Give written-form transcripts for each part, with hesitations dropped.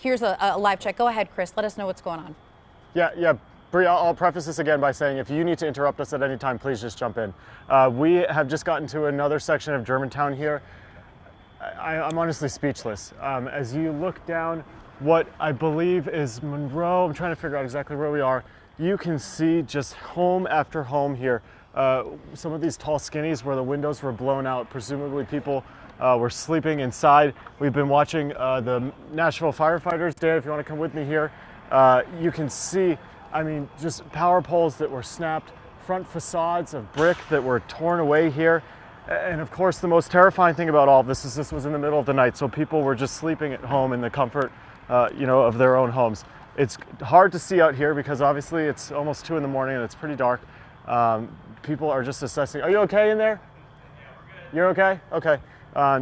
here's a live check. Go ahead, Chris. Let us know what's going on. Yeah. Bree, I'll preface this again by saying if you need to interrupt us at any time, please just jump in. We have just gotten to another section of Germantown here. I'm honestly speechless. As you look down what I believe is Monroe, I'm trying to figure out exactly where we are. You can see just home after home here. Some of these tall skinnies where the windows were blown out. Presumably people were sleeping inside. We've been watching the Nashville firefighters. Dan, if you want to come with me here, you can see, I mean, just power poles that were snapped, front facades of brick that were torn away here. And of course, the most terrifying thing about all of this is this was in the middle of the night, so people were just sleeping at home in the comfort, of their own homes. It's hard to see out here because obviously it's almost 2 in the morning and it's pretty dark. People are just assessing. Are you okay in there? You're okay? Okay.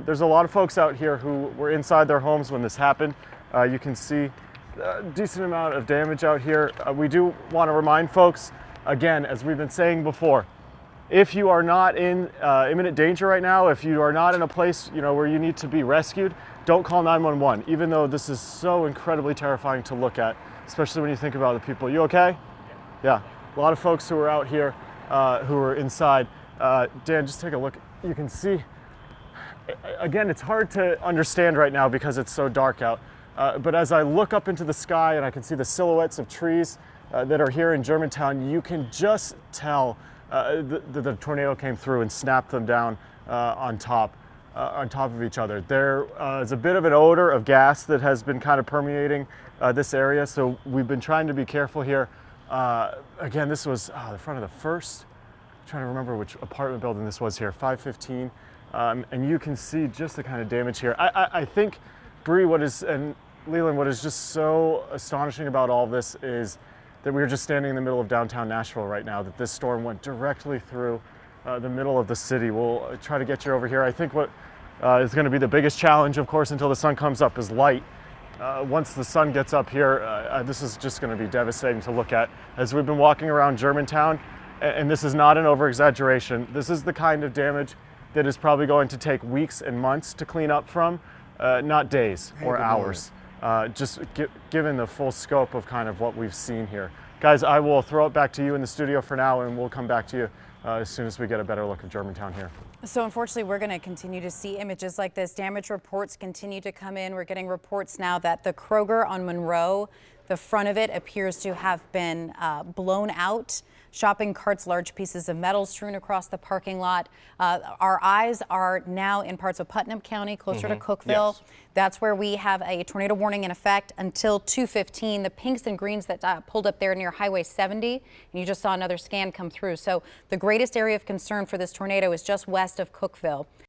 There's a lot of folks out here who were inside their homes when this happened. You can see a decent amount of damage out here. We do want to remind folks, again, as we've been saying before, if you are not in imminent danger right now, if you are not in a place where you need to be rescued, don't call 911, even though this is so incredibly terrifying to look at, especially when you think about the people. You okay? Yeah. A lot of folks who are out here who are inside. Dan, just take a look. You can see, again, it's hard to understand right now because it's so dark out. But as I look up into the sky and I can see the silhouettes of trees that are here in Germantown, you can just tell the tornado came through and snapped them down on top of each other. There is a bit of an odor of gas that has been kind of permeating this area, so we've been trying to be careful here. Again, this was the front of the first, I'm trying to remember which apartment building this was here, 515, and you can see just the kind of damage here. I think, Bree, and Leland, what is just so astonishing about all this is that we're just standing in the middle of downtown Nashville right now, that this storm went directly through the middle of the city. We'll try to get you over here. I think what is going to be the biggest challenge, of course, until the sun comes up is light. Once the sun gets up here, this is just going to be devastating to look at. As we've been walking around Germantown, and this is not an over-exaggeration, this is the kind of damage that is probably going to take weeks and months to clean up from, not days or hours. Given the full scope of kind of what we've seen here. Guys, I will throw it back to you in the studio for now, and we'll come back to you as soon as we get a better look of Germantown here. So unfortunately, we're going to continue to see images like this. Damage reports continue to come in. We're getting reports now that the Kroger on Monroe, the front of it appears to have been blown out. Shopping carts, large pieces of metal strewn across the parking lot. Our eyes are now in parts of Putnam County, closer to Cookeville. Yes. That's where we have a tornado warning in effect until 2:15. The pinks and greens that pulled up there near Highway 70, and you just saw another scan come through. So the greatest area of concern for this tornado is just west of Cookeville.